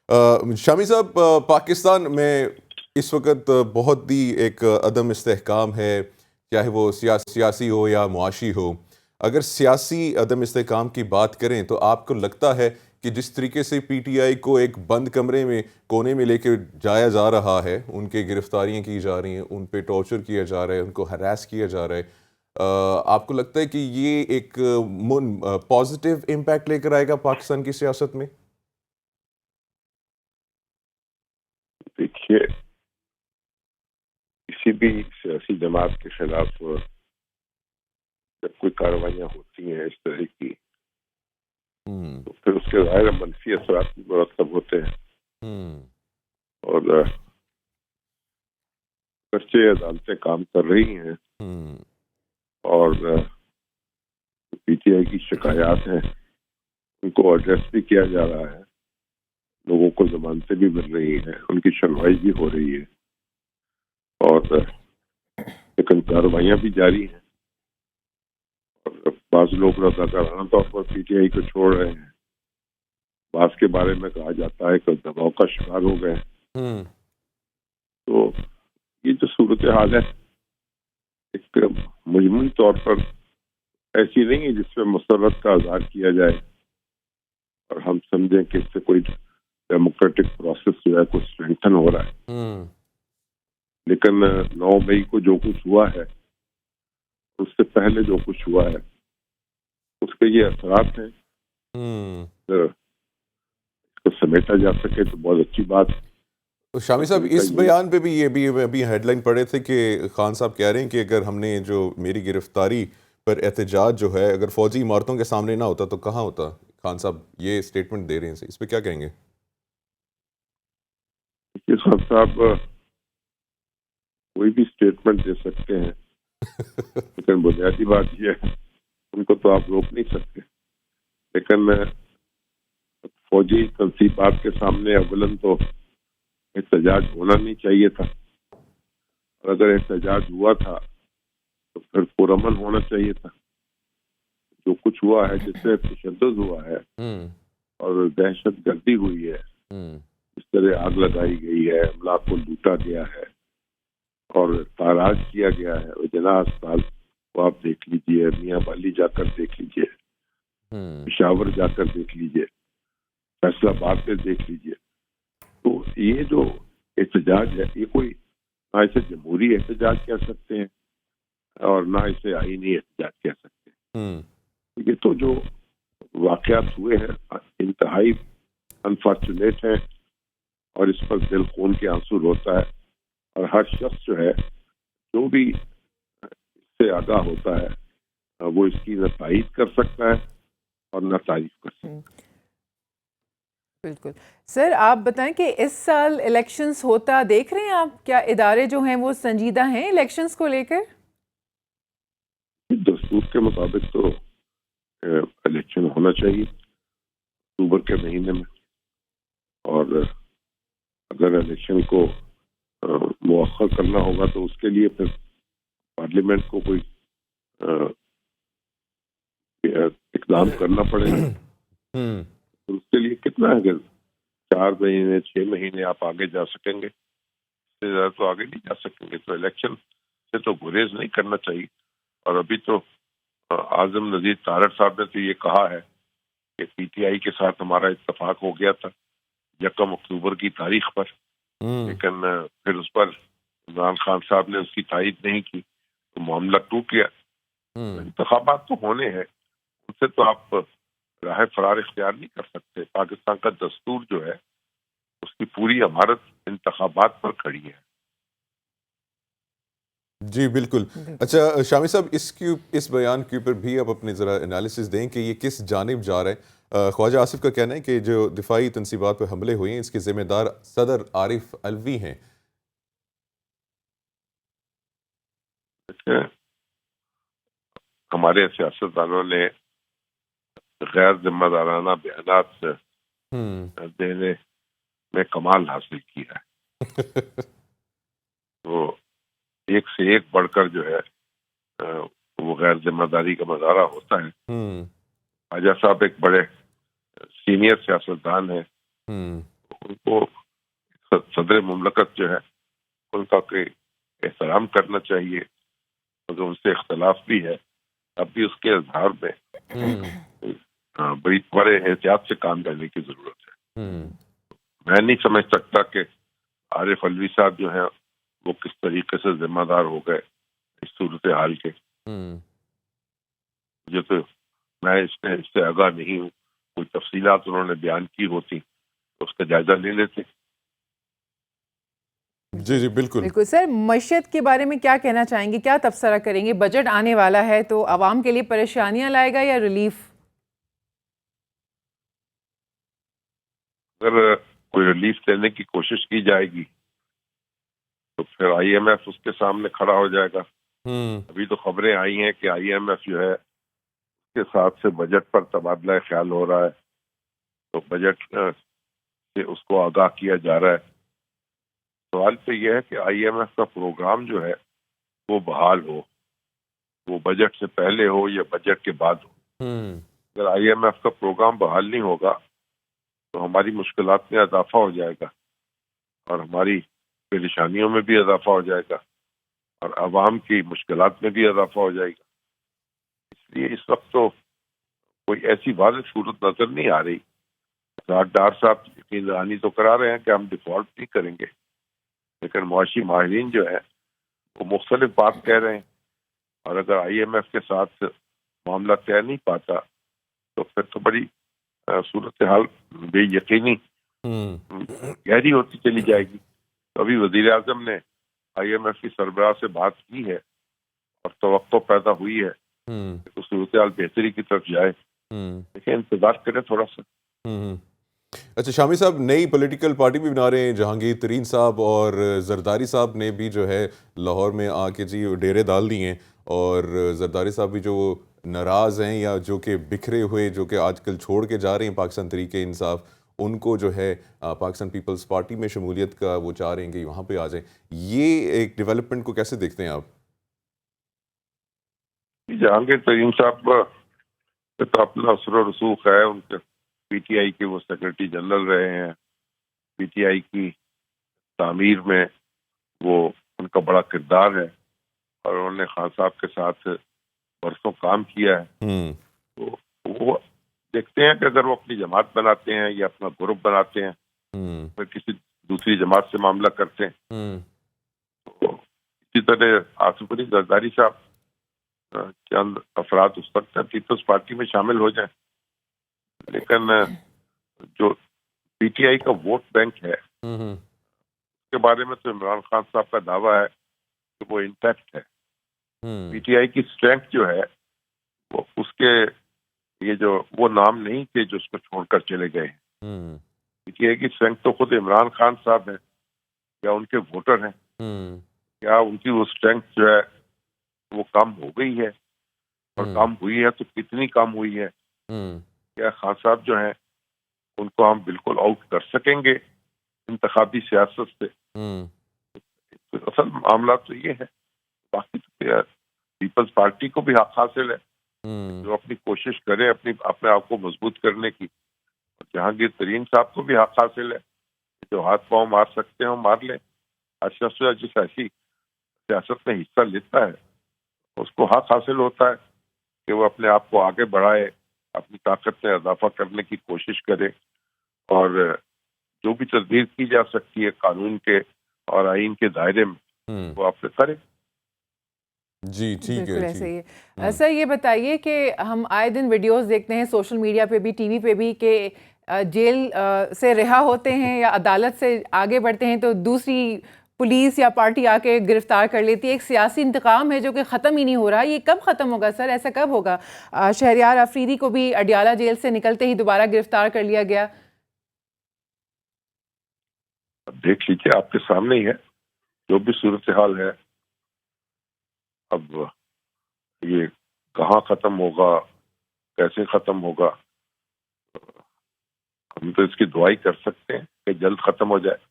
شامی صاحب، پاکستان میں اس وقت بہت ہی ایک عدم استحکام ہے، چاہے وہ سیاسی ہو یا معاشی ہو۔ اگر سیاسی عدم استحکام کی بات کریں تو آپ کو لگتا ہے کہ جس طریقے سے پی ٹی آئی کو ایک بند کمرے میں کونے میں لے کے جایا جا رہا ہے، ان کے گرفتاریاں کی جا رہی ہیں، ان پہ ٹارچر کیا جا رہا ہے، ان کو ہراس کیا جا رہا ہے، آپ کو لگتا ہے کہ یہ ایک پازیٹیو امپیکٹ لے کر آئے گا پاکستان کی سیاست میں؟ دیکھیے، کسی بھی سیاسی جماعت کے خلاف جب کوئی کارروائیاں ہوتی ہیں اس طرح کی، تو پھر اس کے ظاہر منفی اثرات بھی مرتب ہوتے ہیں، اور اگرچہ عدالتیں کام کر رہی ہیں اور پی ٹی آئی کی شکایات ہیں ان کو ایڈریس بھی کیا جا رہا ہے، لوگوں کو ضمانتیں بھی مل رہی ہیں، ان کی سنوائی بھی ہو رہی ہے، اور لیکن کارروائیاں بھی جاری ہیں، اور بعض لوگ رضاکارانہ طور پر پی ٹی آئی کو چھوڑ رہے ہیں، بعض کے بارے میں کہا جاتا ہے کہ دباؤ کا شکار ہو گئے ہیں۔ تو یہ جو صورتحال ہے ایک مجموعی طور پر ایسی نہیں ہے جس میں مسرت کا اظہار کیا جائے اور ہم سمجھیں کہ اس سے کوئی ڈیموکریٹک پروسیس جو ہے کچھ اسٹرینتھن ہو رہا ہے، لیکن 9 مئی کو جو کچھ ہوا ہے اس سے پہلے جو کچھ ہوا ہے اس کے یہ اثرات ہیں، اس کو سمیٹا جا سکے تو بہت اچھی بات۔ شامی صاحب، اس بیان پہ بھی یہ ابھی ہیڈ لائن پڑھے تھے کہ خان صاحب کہہ رہے ہیں کہ اگر ہم نے جو میری گرفتاری پر احتجاج جو ہے اگر فوجی عمارتوں کے سامنے نہ ہوتا تو کہاں ہوتا؟ خان صاحب یہ سٹیٹمنٹ دے رہے ہیں، اس پہ کیا کہیں گے؟ خان صاحب کوئی بھی سٹیٹمنٹ دے سکتے ہیں، لیکن بنیادی بات یہ ہے ان کو تو آپ روک نہیں سکتے، لیکن فوجی تنصیبات کے سامنے اولن تو احتجاج ہونا نہیں چاہیے تھا، اور اگر احتجاج ہوا تھا تو پھر پرامن ہونا چاہیے تھا۔ جو کچھ ہوا ہے، جس سے تشدد ہوا ہے اور دہشت گردی ہوئی ہے، اس طرح آگ لگائی گئی ہے، املاک کو لوٹا گیا ہے اور تاراج کیا گیا ہے، جناح اسپتال کو آپ دیکھ لیجئے، میاں والی جا کر دیکھ لیجئے، پشاور جا کر دیکھ لیجئے، فیصلہ آباد پہ دیکھ لیجئے۔ تو یہ جو احتجاج ہے یہ کوئی نہ اسے جمہوری احتجاج کہہ سکتے ہیں اور نہ اسے آئینی احتجاج کہہ سکتے ہیں۔ یہ تو جو واقعات ہوئے ہیں انتہائی انفارچونیٹ ہیں، اور اس پر دل خون کے آنسو روتا ہے، اور ہر شخص جو ہے جو بھی اس سے آگاہ ہوتا ہے وہ اس کی نہ تائید کر سکتا ہے اور نہ تعریف کر سکتا ہے۔ بالکل سر، آپ بتائیں کہ اس سال الیکشنز ہوتا دیکھ رہے ہیں آپ؟ کیا ادارے جو ہیں وہ سنجیدہ ہیں الیکشنز کو لے کر؟ دستور کے مطابق تو الیکشن ہونا چاہیے اکتوبر کے مہینے میں، اور اگر الیکشن کو مؤخر کرنا ہوگا تو اس کے لیے پھر پارلیمنٹ کو کوئی اقدام کرنا پڑے گا۔ اس کے لیے کتنا ہے، اگر 4 مہینے 6 مہینے آپ آگے جا سکیں گے، اس سے زیادہ تو آگے نہیں جا سکیں گے، تو الیکشن سے تو گریز نہیں کرنا چاہیے۔ اور ابھی تو اعظم نذیر تارڑ صاحب نے تو یہ کہا ہے کہ پی ٹی آئی کے ساتھ ہمارا اتفاق ہو گیا تھا 1 اکتوبر کی تاریخ پر، لیکن پھر اس پر عمران خان صاحب نے اس کی تائید نہیں کی تو معاملہ ٹوٹ گیا۔ انتخابات تو ہونے ہیں، ان سے تو آپ راہ فرار اختیار نہیں کر سکتے۔ پاکستان کا دستور جو ہے اس کی پوری عمارت انتخابات پر کھڑی ہے۔ جی بالکل۔ اچھا شامی صاحب، اس بیان کے اوپر بھی آپ اپنے ذرا انالیسس دیں کہ یہ کس جانب جا رہا ہے؟ خواجہ آصف کا کہنا ہے کہ جو دفاعی تنصیبات پہ حملے ہوئے ہیں اس کے ذمہ دار صدر عارف علوی ہیں۔ ہمارے سیاستدانوں نے غیر ذمہ دارانہ بیانات دینے میں کمال حاصل کیا ہے۔ تو ایک سے ایک بڑھ کر جو ہے وہ غیر ذمہ داری کا مظاہرہ ہوتا ہے۔ خواجہ صاحب ایک بڑے سینئر سیاستدان ہیں، ان صدر مملکت جو ہے ان کا کوئی احترام کرنا چاہیے. اگر ان سے اختلاف بھی ہے اب بھی اس کے اظہار میں بڑے احتیاط سے کام لینے کی ضرورت ہے. میں نہیں سمجھ سکتا کہ عارف علوی صاحب جو ہیں وہ کس طریقے سے ذمہ دار ہو گئے اس صورتحال کے. مجھے تو میں اس سے آگاہ نہیں ہوں. کوئی تفصیلات انہوں نے بیان کی ہوتی تو اس کا جائزہ لے لیتے. جی جی بالکل بالکل سر، معیشت کے بارے میں کیا کہنا چاہیں گے، کیا تبصرہ کریں گے؟ بجٹ آنے والا ہے تو عوام کے لیے پریشانیاں لائے گا یا ریلیف؟ اگر کوئی ریلیف دینے کی کوشش کی جائے گی تو پھر آئی ایم ایف اس کے سامنے کھڑا ہو جائے گا. ابھی تو خبریں آئی ہیں کہ آئی ایم ایف جو ہے اس کے ساتھ سے بجٹ پر تبادلہ خیال ہو رہا ہے، تو بجٹ سے اس کو آگاہ کیا جا رہا ہے. سوال تو یہ ہے کہ آئی ایم ایف کا پروگرام جو ہے وہ بحال ہو، وہ بجٹ سے پہلے ہو یا بجٹ کے بعد ہو. اگر آئی ایم ایف کا پروگرام بحال نہیں ہوگا تو ہماری مشکلات میں اضافہ ہو جائے گا اور ہماری پریشانیوں میں بھی اضافہ ہو جائے گا اور عوام کی مشکلات میں بھی اضافہ ہو جائے گا. اس لیے اس وقت تو کوئی ایسی واضح صورت نظر نہیں آ رہی. ڈار صاحب یقین دہانی تو کرا رہے ہیں کہ ہم ڈیفالٹ نہیں کریں گے، لیکن معاشی ماہرین جو ہے وہ مختلف بات کہہ رہے ہیں. اور اگر آئی ایم ایف کے ساتھ معاملہ طے نہیں پاتا تو پھر تو بڑی صورتحال بے یقینی گہری ہوتی چلی جائے گی. ابھی وزیر اعظم نے آئی ایم ایف کی سربراہ سے بات کی ہے اور توقع پیدا ہوئی ہے کہ صورتحال بہتری کی طرف جائے. لیکن انتظار کریں تھوڑا سا. اچھا شامی صاحب نئی پولیٹیکل پارٹی بھی بنا رہے ہیں. جہانگیر ترین صاحب اور زرداری صاحب نے بھی جو ہے لاہور میں آ کے جی ڈیرے ڈال دیے ہیں، اور زرداری صاحب بھی جو ناراض ہیں یا جو کہ بکھرے ہوئے جو کہ آج کل چھوڑ کے جا رہے ہیں پاکستان تحریک انصاف، ان کو جو ہے پاکستان پیپلز پارٹی میں شمولیت کا وہ چاہ رہے ہیں کہ وہاں پہ آ جائیں. یہ ایک ڈیولپمنٹ کو کیسے دیکھتے ہیں آپ؟ جہانگیر ترین صاحب کا تو اپنا اثر و رسوخ ہے. ان کے پی ٹی آئی کے وہ سیکرٹری جنرل رہے ہیں. پی ٹی آئی کی تعمیر میں وہ ان کا بڑا کردار ہے اور انہوں نے خان صاحب کے ساتھ برسوں کام کیا ہے. تو وہ دیکھتے ہیں کہ اگر وہ اپنی جماعت بناتے ہیں یا اپنا گروپ بناتے ہیں پھر کسی دوسری جماعت سے معاملہ کرتے ہیں. تو اسی طرح آصف علی زرداری صاحب چند افراد اس وقت پیپلز پارٹی میں شامل ہو جائیں، لیکن جو پی ٹی آئی کا ووٹ بینک ہے اس کے بارے میں تو عمران خان صاحب کا دعویٰ ہے کہ وہ انٹیکٹ ہے. پی ٹی آئی کی اسٹرینتھ جو ہے وہ اس کے یہ جو وہ نام نہیں کہ جو اس کو چھوڑ کر چلے گئے ہیں. پی ٹی آئی کی اسٹرینتھ تو خود عمران خان صاحب ہیں یا ان کے ووٹر ہیں. کیا ان کی وہ اسٹرینتھ جو ہے وہ کم ہو گئی ہے، اور کم ہوئی ہے تو کتنی کم ہوئی ہے؟ کیا خان صاحب جو ہیں ان کو ہم بالکل آؤٹ کر سکیں گے انتخابی سیاست سے؟ اصل معاملہ تو یہ ہے. باقی تو پیپلز پارٹی کو بھی حق حاصل ہے جو اپنی کوشش کرے اپنے آپ کو مضبوط کرنے کی. جہانگیر ترین صاحب کو بھی حق حاصل ہے جو ہاتھ پاؤں مار سکتے ہیں مار لیں. اشرف جس ایسی سیاست میں حصہ لیتا ہے اس کو حق حاصل ہوتا ہے کہ وہ اپنے آپ کو آگے بڑھائے، اپنی طاقت میں اضافہ کرنے کی کوشش کرے اور جو بھی تدبیر کی جا سکتی ہے قانون کے اور آئین کے دائرے میں وہ آپ سے کرے. جی ٹھیک ہے. بالکل ایسے ہی ہے. سر یہ بتائیے کہ ہم آئے دن ویڈیوز دیکھتے ہیں سوشل میڈیا پہ بھی ٹی وی پہ بھی کہ جیل سے رہا ہوتے ہیں یا عدالت سے آگے بڑھتے ہیں تو دوسری پولیس یا پارٹی آ کے گرفتار کر لیتی ہے. ایک سیاسی انتقام ہے جو کہ ختم ہی نہیں ہو رہا. یہ کب ختم ہوگا سر؟ ایسا کب ہوگا؟ شہریار آفریدی کو بھی اڈیالہ جیل سے نکلتے ہی دوبارہ گرفتار کر لیا گیا. دیکھ لیجیے آپ کے سامنے ہی ہے جو بھی صورتحال ہے. اب یہ کہاں ختم ہوگا، کیسے ختم ہوگا، ہم تو اس کی دعائی کر سکتے ہیں کہ جلد ختم ہو جائے.